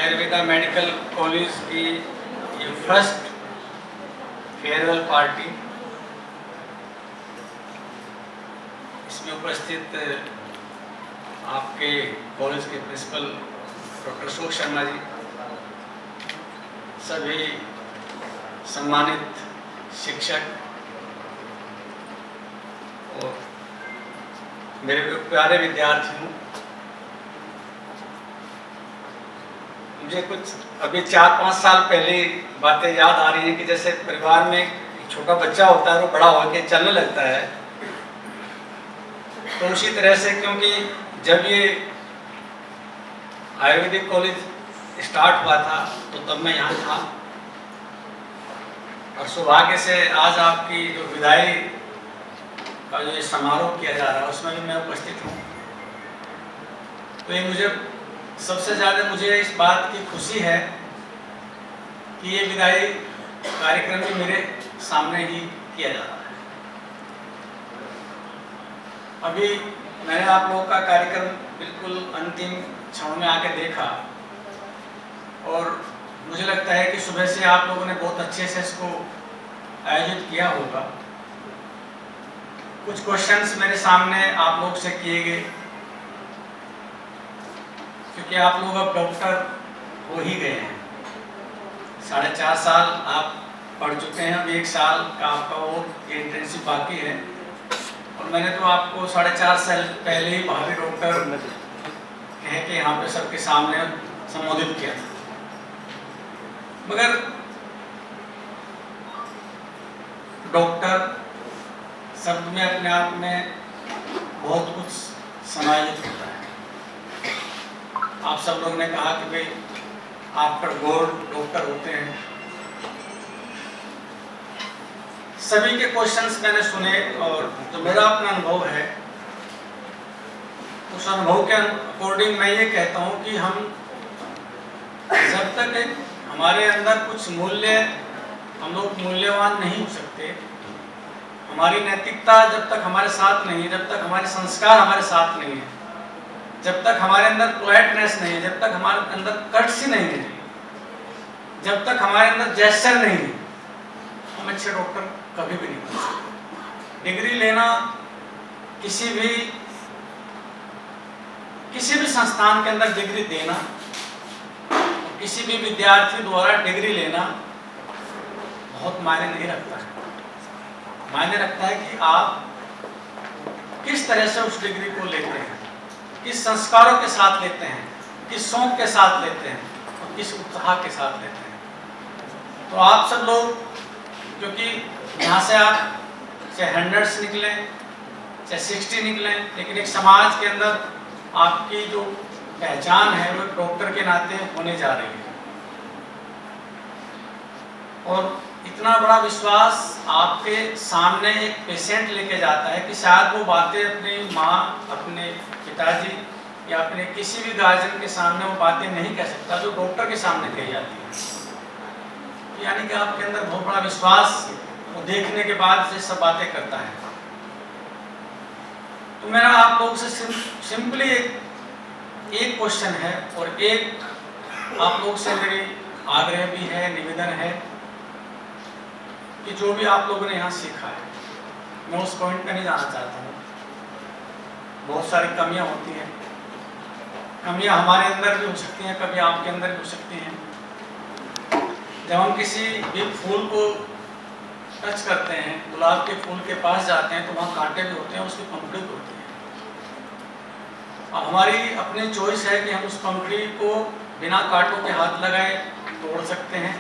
Ayurveda medical college की ये first farewell party, इसमें उपस्थित आपके कॉलेज के प्रिंसिपल डॉक्टर अशोक शर्मा जी, सभी सम्मानित शिक्षक और मेरे प्यारे विद्यार्थियों, मुझे कुछ अभी 4-5 साल पहले बातें याद आ रही हैं कि जैसे परिवार में एक छोटा बच्चा होता है, वो बड़ा होकर चलने लगता है, तो उसी तरह से क्योंकि जब ये आयुर्वेदिक कॉलेज स्टार्ट हुआ था तो तब मैं यहाँ था और सौभाग्य से आज आपकी जो विदाई का जो समारोह किया जा रहा है उसमें भी मैं उपस्थित हूँ। तो ये मुझे सबसे ज़्यादा इस बात की खुशी है कि ये विदाई कार्यक्रम भी मेरे सामने ही किया जा रहा है। अभी मैंने आप लोगों का कार्यक्रम बिल्कुल अंतिम क्षण में आके देखा और मुझे लगता है कि सुबह से आप लोगों ने बहुत अच्छे से इसको आयोजित किया होगा। कुछ क्वेश्चंस मेरे सामने आप लोग से किए गए, क्योंकि आप लोग अब डॉक्टर हो ही गए हैं। 4.5 साल आप पढ़ चुके हैं, अब 1 साल का आपका वो इंटर्नशिप बाकी है और मैंने तो आपको 4.5 साल पहले ही भावी डॉक्टर कह के यहाँ पे सबके सामने संबोधित किया था। मगर डॉक्टर शब्द में अपने आप में बहुत कुछ समाहित होता है। आप सब लोग ने कहा कि भाई आफ्टर गॉड डॉक्टर होते हैं। सभी के क्वेश्चंस मैंने सुने और जो मेरा अपना अनुभव है उस अनुभव के अकॉर्डिंग मैं ये कहता हूँ कि हम जब तक हमारे अंदर कुछ मूल्य, हम लोग मूल्यवान नहीं हो सकते, हमारी नैतिकता जब तक हमारे साथ नहीं है, जब तक हमारे संस्कार हमारे साथ नहीं है, जब तक हमारे अंदर पोलाइटनेस नहीं है, जब तक हमारे अंदर कर्टसी नहीं है, जब तक हमारे अंदर जेस्चर नहीं है, हम अच्छे डॉक्टर कभी भी नहीं बन सकते। डिग्री लेना किसी भी संस्थान के अंदर डिग्री देना, किसी भी विद्यार्थी द्वारा डिग्री लेना बहुत मायने नहीं रखता है। मायने रखता है कि आप किस तरह से उस डिग्री को लेते हैं, किस संस्कारों के साथ लेते हैं, किस शौक के साथ लेते हैं और किस उत्साह के साथ लेते हैं। तो आप सब लोग, क्योंकि यहाँ से आप चाहे 100 निकलें चाहे 60 निकलें, लेकिन एक समाज के अंदर आपकी जो पहचान है वो डॉक्टर के नाते होने जा रही है। और इतना बड़ा विश्वास आपके सामने एक पेशेंट लेके जाता है कि शायद वो बातें अपनी माँ, अपने पिताजी या अपने किसी भी गार्जियन के सामने वो बातें नहीं कह सकता जो डॉक्टर के सामने कही जाती है। यानी कि आपके अंदर बहुत बड़ा विश्वास वो देखने के बाद से सब बातें करता है। तो मेरा आप लोग से सिंपली एक क्वेश्चन है और एक आप लोग से मेरी आग्रह भी है, निवेदन है कि जो भी आप लोगों ने यहाँ सीखा है, मैं उस पॉइंट पे नहीं जाना चाहता हूँ। बहुत सारी कमियाँ होती हैं, कमियाँ हमारे अंदर भी हो सकती हैं, कभी आपके अंदर भी हो सकती हैं। जब हम किसी भी फूल को टच करते हैं, गुलाब के फूल के पास जाते हैं, तो वहाँ कांटे भी होते हैं, उसकी पंखुड़ी भी होती है। अब हमारी अपनी चॉइस है कि हम उस पंखुड़ी को बिना कांटों के हाथ लगाए तोड़ सकते हैं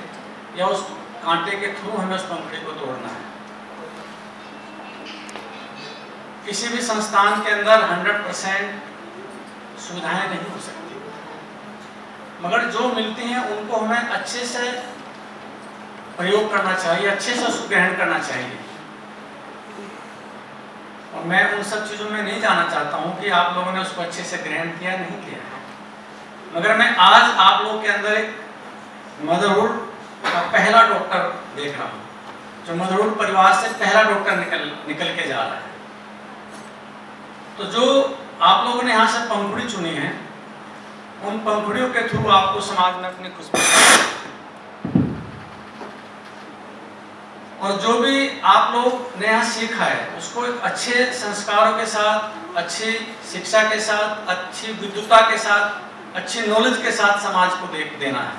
या उस कांटे के थ्रू हमें उस पंखुड़ी को तोड़ना है। किसी भी संस्थान के अंदर 100% सुविधाएं नहीं हो सकती, मगर जो मिलती हैं उनको हमें अच्छे से प्रयोग करना चाहिए, अच्छे से उसको ग्रहण करना चाहिए। और मैं उन सब चीज़ों में नहीं जाना चाहता हूँ कि आप लोगों ने उसको अच्छे से ग्रहण किया नहीं किया है, मगर मैं आज आप लोगों के अंदर एक मदरहुड का पहला डॉक्टर देख रहा हूँ, जो मदरहुड परिवार से पहला डॉक्टर निकल के जा रहा है। तो जो आप लोगों ने यहाँ से पंखुड़ी चुनी है, उन पंखुड़ियों के थ्रू आपको समाज में अपनी खुशबू, और जो भी आप लोग ने यहाँ सीखा है उसको एक अच्छे संस्कारों के साथ, अच्छी शिक्षा के साथ, अच्छी विद्वता के साथ, अच्छी नॉलेज के साथ समाज को देना है।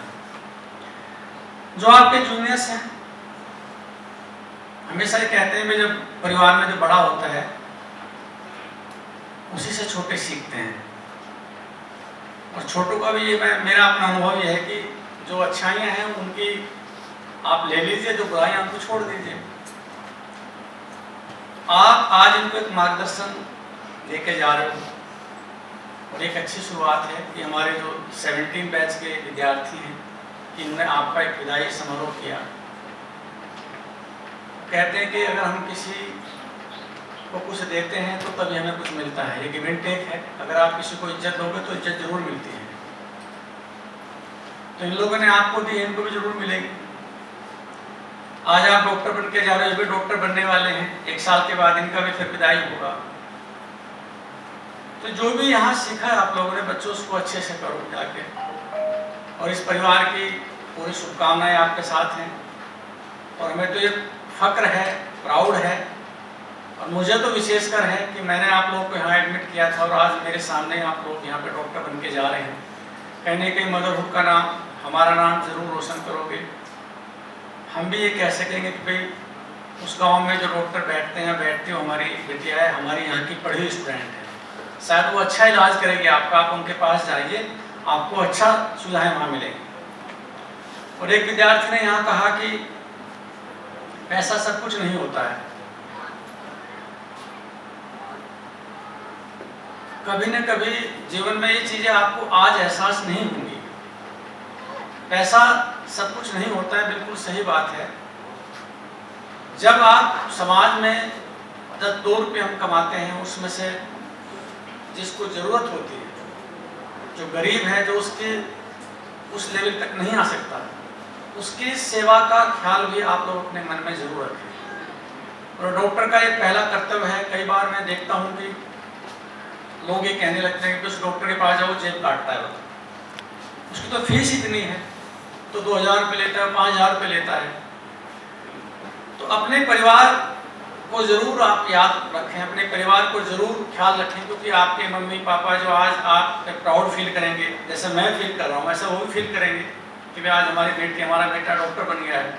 जो आपके जूनियर्स हैं, हमेशा ये कहते हैं कि जब परिवार में जो बड़ा होता है उसी से छोटे सीखते हैं, और छोटों का भी ये मेरा अपना अनुभव ये है कि जो अच्छाइयाँ हैं उनकी आप ले लीजिए, जो बुराइयाँ उनको छोड़ दीजिए। आप आज इनको एक मार्गदर्शन लेके जा रहे हो, और एक अच्छी शुरुआत है कि हमारे जो 17 बैच के विद्यार्थी हैं कि इन्होंने आपका एक विदाई समारोह किया। कहते हैं कि अगर हम किसी को कुछ देते हैं तो तभी हमें कुछ मिलता है, ये गिव एंड टेक है। अगर आप किसी को इज्जत दोगे तो इज्जत जरूर मिलती है। तो इन लोगों ने आपको दी, इनको भी जरूर मिलेगी। आज आप डॉक्टर बन के जा रहे हो, ये भी डॉक्टर बनने वाले हैं, 1 साल के बाद इनका भी फिर विदाई होगा। तो जो भी यहाँ सीखा है आप लोगों ने बच्चों, उसको अच्छे से करो जाके, और इस परिवार की पूरी शुभकामनाएं आपके साथ हैं। और हमें तो ये फक्र है, प्राउड है, और मुझे तो विशेषकर है कि मैंने आप लोगों को यहाँ एडमिट किया था, और आज मेरे सामने आप लोग यहाँ पे डॉक्टर बन के जा रहे हैं। कहने के मदरहुड का नाम, हमारा नाम जरूर रोशन करोगे। हम भी ये कह सकेंगे कि भाई उस गांव में जो डॉक्टर बैठते हैं, बैठती हो, हमारी बिटिया है, हमारी यहाँ की पढ़ी हुई स्टूडेंट है, शायद वो अच्छा इलाज करेगी आपका। आप उनके पास जाइए, आपको अच्छा सुविधाएं वहाँ मिलेगी। और एक विद्यार्थी ने यहाँ कहा कि पैसा सब कुछ नहीं होता है, कभी न कभी जीवन में ये चीजें आपको आज एहसास नहीं होंगी। पैसा सब कुछ नहीं होता है, बिल्कुल सही बात है। जब आप समाज में 2 रुपये हम कमाते हैं, उसमें से जिसको जरूरत होती है, जो गरीब है, जो उसके उस लेवल तक नहीं आ सकता, उसकी सेवा का ख्याल भी आप लोग अपने मन में जरूर रखें। और डॉक्टर का एक पहला कर्तव्य है। कई बार मैं देखता हूँ कि लोग ये कहने लगते हैं कि उस डॉक्टर के पास जाओ, जेब काटता है, उसकी तो फीस इतनी है, तो 2000 रुपये लेता है, 5000 रुपये लेता है। तो अपने परिवार को जरूर आप याद रखें, अपने परिवार को जरूर ख्याल रखें, क्योंकि आपके मम्मी पापा जो आज आप प्राउड फील करेंगे, जैसे मैं फील कर रहा हूँ, ऐसा वो भी फील करेंगे कि भाई आज हमारी बेटी, हमारा बेटा डॉक्टर बन गया है।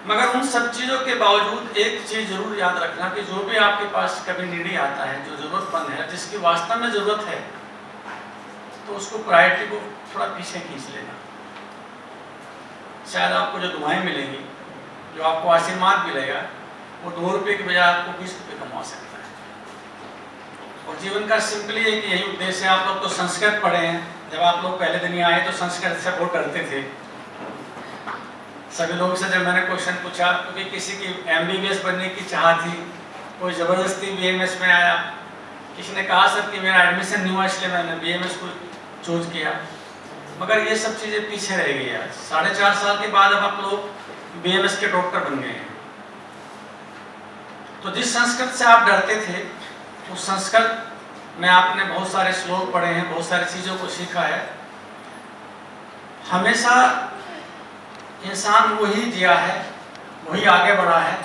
मगर उन सब चीज़ों के बावजूद एक चीज़ जरूर याद रखना कि जो भी आपके पास कभी नीडी आता है, जो ज़रूरतमंद है, जिसकी वास्तव में ज़रूरत है, तो उसको प्रायोरिटी को थोड़ा पीछे खींच लेना। शायद आपको जो दुआएं मिलेंगी, जो आपको आशीर्वाद मिलेगा, वो 2 रुपये की बजाय आपको 20 रुपये कमा सकता है। और जीवन का सिंपली एक यही उद्देश्य है। आप लोग तो संस्कृत पढ़े हैं, जब आप लोग पहले दिन आए तो संस्कृत से बहुत डरते थे। सभी लोगों से जब मैंने क्वेश्चन पूछा, क्योंकि किसी की MBBS बनने की चाह थी, कोई ज़बरदस्ती BMS में आया, किसी ने कहा सर कि मेरा एडमिशन नहीं हुआ इसलिए मैंने BMS को चूज किया। मगर ये सब चीज़ें पीछे रह गई आज। 4.5 साल के बाद अब आप लोग BMS के डॉक्टर बन गए हैं। तो जिस संस्कृत से आप डरते थे, उस संस्कृत में आपने बहुत सारे श्लोक पढ़े हैं, बहुत सारी चीज़ों को सीखा है। हमेशा इंसान वही जिया है, वही आगे बढ़ा है,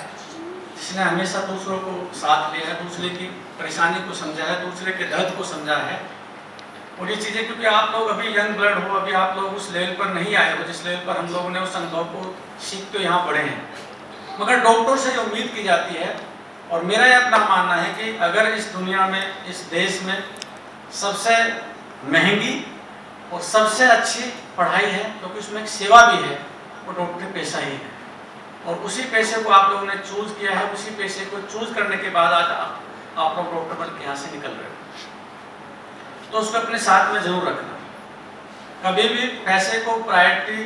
जिसने हमेशा दूसरों को साथ लिया है, दूसरे की परेशानी को समझा है, दूसरे के दर्द को समझा है। और ये चीज़ें, क्योंकि आप लोग अभी यंग ब्लड हो, अभी आप लोग उस लेवल पर नहीं आए हो जिस लेवल पर हम लोगों ने उस अनुभव को सीख तो यहाँ पढ़े हैं। मगर डॉक्टर से जो उम्मीद की जाती है, और मेरा यह अपना मानना है कि अगर इस दुनिया में, इस देश में सबसे महंगी और सबसे अच्छी पढ़ाई है, क्योंकि उसमें एक सेवा भी है, वो डॉक्टरी पेशा ही है। और उसी पेशे को आप लोगों ने चूज किया है, उसी पेशे को चूज करने के बाद आज आप लोग डॉक्टर बन के यहाँ से निकल रहे हो। तो उसको अपने साथ में जरूर रखना। कभी भी पैसे को प्रायोरिटी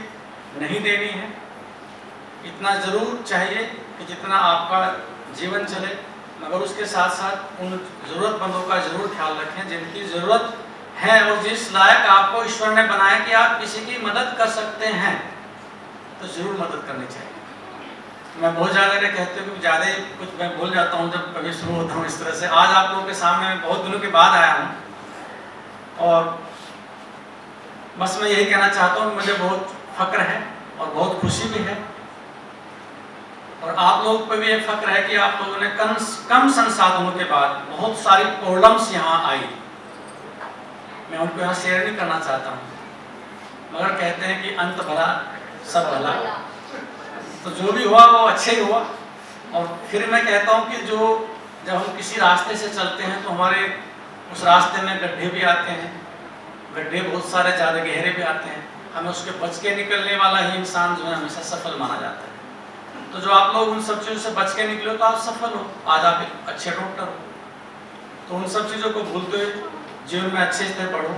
नहीं देनी है। इतना जरूर चाहिए कि जितना आपका जीवन चले, मगर उसके साथ साथ उन ज़रूरतमंदों का जरूर ख्याल रखें जिनकी ज़रूरत है, और जिस लायक आपको ईश्वर ने बनाया कि आप किसी की मदद कर सकते हैं, तो ज़रूर मदद करनी चाहिए। मैं बहुत ज़्यादा नहीं कहते कि ज़्यादा ही कुछ मैं भूल जाता हूँ जब कभी शुरू होता हूँ इस तरह से। आज आप लोगों के सामने मैं बहुत दिनों के बाद आया हूँ, और बस मैं यही कहना चाहता हूँ, मुझे बहुत फक्र है और बहुत खुशी भी है, और आप लोगों पर भी एक फक्र है कि आप लोगों ने कम संसाधनों के बाद बहुत सारी प्रॉब्लम्स यहाँ आई। मैं उनको यहाँ शेयर नहीं करना चाहता हूँ, मगर कहते हैं कि अंत भला सब भला, तो जो भी हुआ वो अच्छे ही हुआ। और फिर मैं कहता हूँ कि जब हम किसी रास्ते से चलते हैं तो हमारे उस रास्ते में गड्ढे भी आते हैं, गड्ढे बहुत सारे ज़्यादा गहरे भी आते हैं, हमें उसके बच के निकलने वाला ही इंसान जो है हमेशा सफल माना जाता है। तो जो आप लोग उन सब चीज़ों से बच के निकले तो आप सफल हो, आज आप एक अच्छे डॉक्टर हो। तो उन सब चीज़ों को भूलते हुए जीवन में अच्छे से बढ़ो।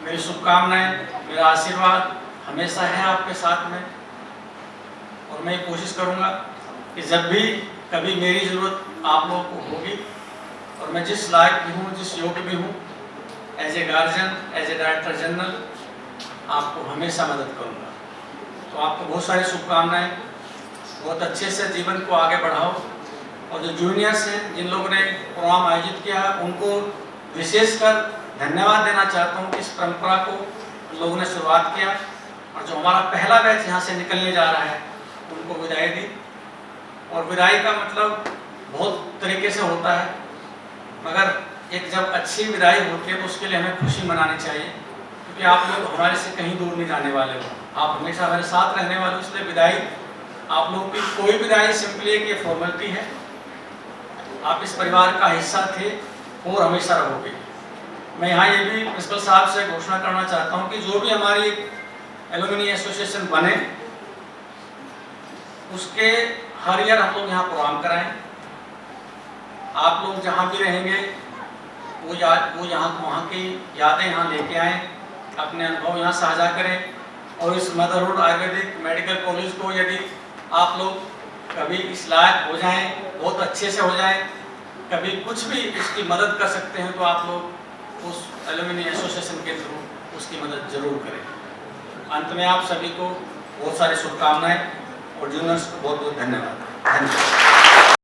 मेरी शुभकामनाएं, मेरा आशीर्वाद हमेशा है आपके साथ में, और मैं कोशिश करूँगा कि जब भी कभी मेरी ज़रूरत आप लोगों को होगी, और मैं जिस लायक भी हूँ, जिस योग्य भी हूँ, as a guardian, as a director general, आपको हमेशा मदद करूँगा। तो आपको बहुत सारी शुभकामनाएं, बहुत अच्छे से जीवन को आगे बढ़ाओ। और जो जूनियर्स हैं, जिन लोगों ने प्रोग्राम आयोजित किया है, उनको विशेषकर धन्यवाद देना चाहता हूँ कि इस परंपरा को लोगों ने शुरुआत किया, और जो हमारा पहला बैच यहाँ से निकलने जा रहा है उनको विदाई दी। और विदाई का मतलब बहुत तरीके से होता है, मगर एक जब अच्छी विदाई होती है तो उसके लिए हमें खुशी मनानी चाहिए, क्योंकि आप लोग हमारे से कहीं दूर नहीं जाने वाले हो, आप हमेशा हमारे साथ रहने वाले हो। इसलिए विदाई, आप लोगों की कोई विदाई सिंपली एक ये फॉर्मेलिटी है, आप इस परिवार का हिस्सा थे और हमेशा रहोगे। मैं यहाँ ये भी प्रिंसिपल साहब से घोषणा करना चाहता हूँ कि जो भी हमारी एलुमनी एसोसिएशन बने, उसके हर ईयर हम लोग यहाँ प्रोग्राम कराएं। आप लोग जहाँ भी रहेंगे वो यहाँ वहाँ की यादें यहाँ लेके आएँ, अपने अनुभव यहाँ साझा करें। और इस मदरहुड आयुर्वेदिक मेडिकल कॉलेज को यदि आप लोग कभी इस लायक हो जाएं, बहुत अच्छे से हो जाएं, कभी कुछ भी इसकी मदद कर सकते हैं, तो आप लोग उस एलुमनी एसोसिएशन के थ्रू उसकी मदद जरूर करें। अंत में आप सभी को बहुत सारी शुभकामनाएं, और जूनियर्स को बहुत बहुत धन्यवाद।